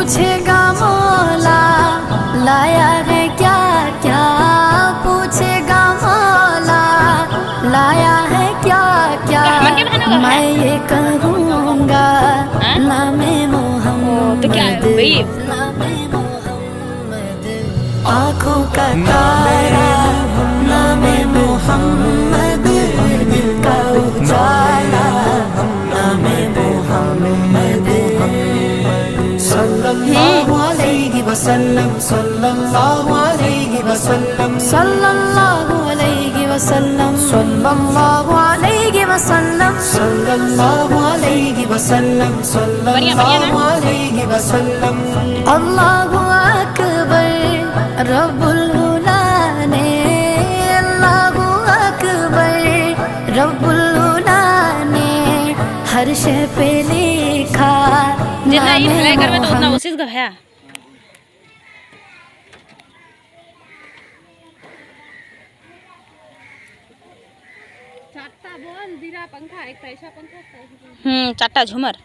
पूछेगा मौला लाया है क्या क्या, पूछेगा मौला लाया है क्या क्या, मैं ये कहूँगा नामे मोहम्मद, नामे मोहम्मद, आँखों का तारा नामे मोहम्मद, दिल का उजाला नामे मोहम्मद, सल्लल्लाहु अलैहि वसल्लम, सल्लल्लाहु अलैहि वसल्लम, सल्लल्लाहु अलैहि वसल्लम, सल्लल्लाहु अलैहि वसल्लम, सल्लल्लाहु अलैहि वसल्लम, सल्लल्लाहु अलैहि वसल्लम। अल्लाहु अकबर रब्बुल उला ने, अल्लाहु अकबर रब्बुल उला ने हर शय पे लिखा जितना ये भलाई कर में तो उतना उसी का है। चारटा बॉल दिरा पंखा एक ऐसा पंखा, चारटा झूमर।